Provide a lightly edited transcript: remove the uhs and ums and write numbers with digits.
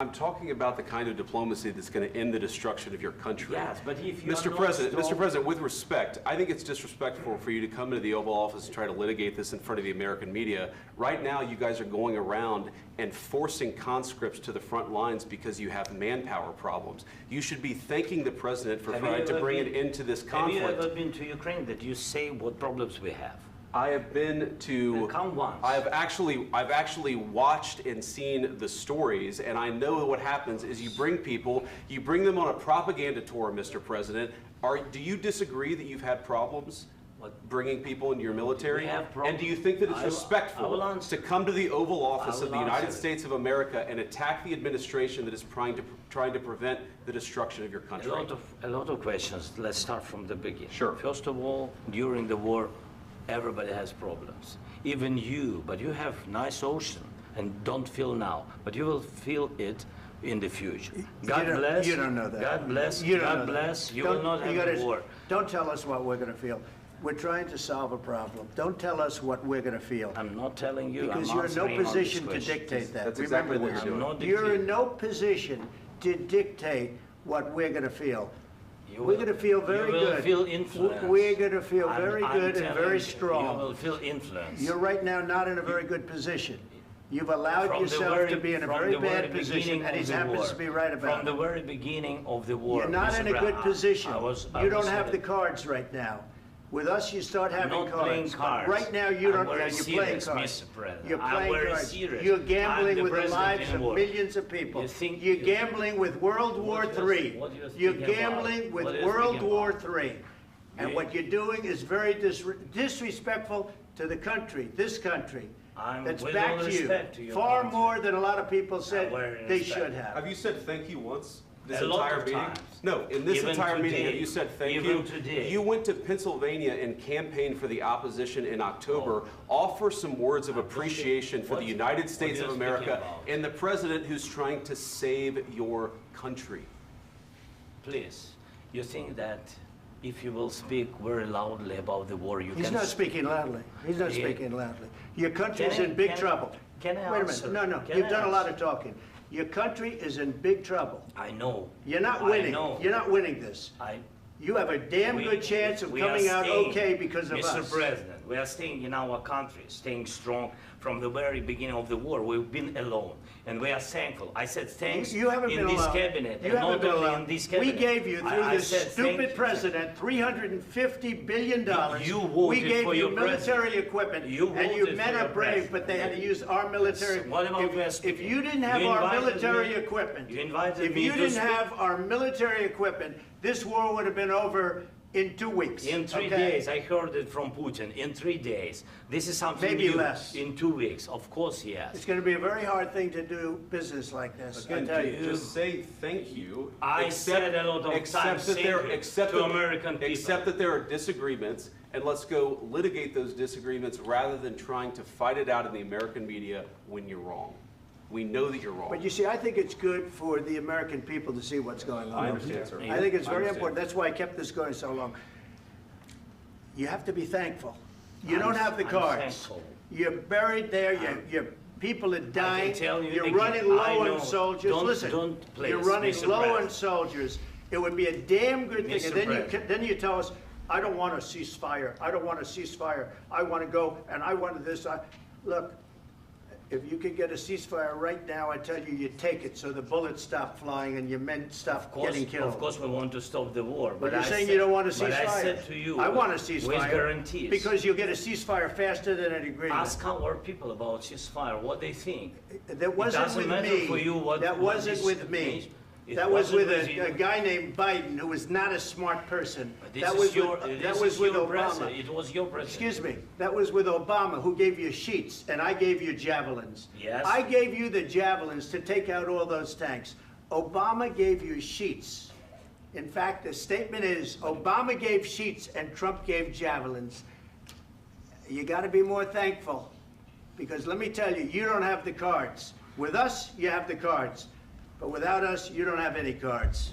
I'm talking about the kind of diplomacy that's going to end the destruction of your country. Yes, but if you Mr. President, with respect, I think it's disrespectful for you to come into the Oval Office and try to litigate this in front of the American media. Right now, you guys are going around and forcing conscripts to the front lines because you have manpower problems. You should be thanking the President for trying to bring an end to this conflict. Have you ever been to Ukraine that you say what problems we have? I have been to. Come once. I've actually watched and seen the stories, and I know what happens is you bring them on a propaganda tour, Mr. President. Do you disagree that you've had problems bringing people into your military? And do you think that it's respectful to come to the Oval Office of the United States of America and attack the administration that is trying to prevent the destruction of your country? A lot of questions. Let's start from the beginning. Sure. First of all, during the war, everybody has problems, even you, but you have nice ocean and don't feel now, but you will feel it in the future. God bless. You don't know that. God bless. You God bless. You will not have a war. Don't tell us what we're going to feel. We're trying to solve a problem. Don't tell us what we're going to feel. I'm not telling you. Because you're in no position to dictate that. That's exactly what you're doing. You're in no position to dictate what we're going to feel. We're going to feel very good. You will feel influence. We're going to feel very good and very strong. You will feel influence. You're right now not in a very good position. You've allowed yourself to be in a very bad position, and he happens to be right about it. From the very beginning of the war. You're not in a good position. You don't have the cards right now. With us, you start having cards. Right now, you don't. You're playing cards. You're playing cards. You're gambling with the lives of millions of people. You're gambling with World War III. You're gambling with World War III. And what you're doing is very disrespectful to the country, this country. That's back to you. Far more than a lot of people said they should have. Have you said thank you once? This a entire meeting? No, in this entire meeting, have you said thank you? Today. You went to Pennsylvania and campaigned for the opposition in October. Offer some words of appreciation for the United States of America and the President who's trying to save your country. Please, you think that if you will speak very loudly about the war, you can... He's not speaking loudly. He's not speaking loudly. Your country is in big trouble. Can I Wait a minute. No. You've done a lot of talking. Your country is in big trouble. I know. You're not winning. You're not winning this. You have a damn good chance of coming out okay because of us. Mr. President, we are staying in our country, staying strong from the very beginning of the war. We've been alone, and we are thankful. I said thanks you haven't in been this alone. cabinet, you and not been only alone. in this cabinet. We gave you, through this stupid president, $350 billion. You voted we gave for you your military equipment, and your men are brave, but they had to use our military. What about if you didn't have our military equipment, if you didn't have our military equipment, this war would have been over in 2 weeks. In 3 days, I heard it from Putin. In 3 days, this is something maybe new. Less. In 2 weeks, of course, yes. It's going to be a very hard thing to do business like this. Again, I tell you. just say thank you. I said a lot of times to American people. Accept that there are disagreements, and let's go litigate those disagreements rather than trying to fight it out in the American media when you're wrong. We know that you're wrong. But you see, I think it's good for the American people to see what's going on. I understand, sir. I think it's very important. That's why I kept this going so long. You have to be thankful. You don't have the cards. You're buried there. Your people are dying. You're running low on soldiers. Listen, you're running low on soldiers. It would be a damn good thing. And then you tell us, I don't want a ceasefire. I don't want a ceasefire. I want to go, and I want this. Look. If you could get a ceasefire right now, I tell you, you'd take it so the bullets stop flying and your men stop getting killed. Of course, we want to stop the war. But you're saying you don't want a ceasefire. But I said to you, I want a ceasefire. With guarantees. Because you'll get a ceasefire faster than an agreement. Ask our people about ceasefire, what they think. That wasn't with me. That wasn't with me. That was with a guy named Biden who was not a smart person. That was with Obama. It was your president. Excuse me. That was with Obama, who gave you sheets, and I gave you javelins. Yes. I gave you the javelins to take out all those tanks. Obama gave you sheets. In fact, the statement is Obama gave sheets and Trump gave javelins. You got to be more thankful, because let me tell you, you don't have the cards. With us, you have the cards. But without us, you don't have any cards.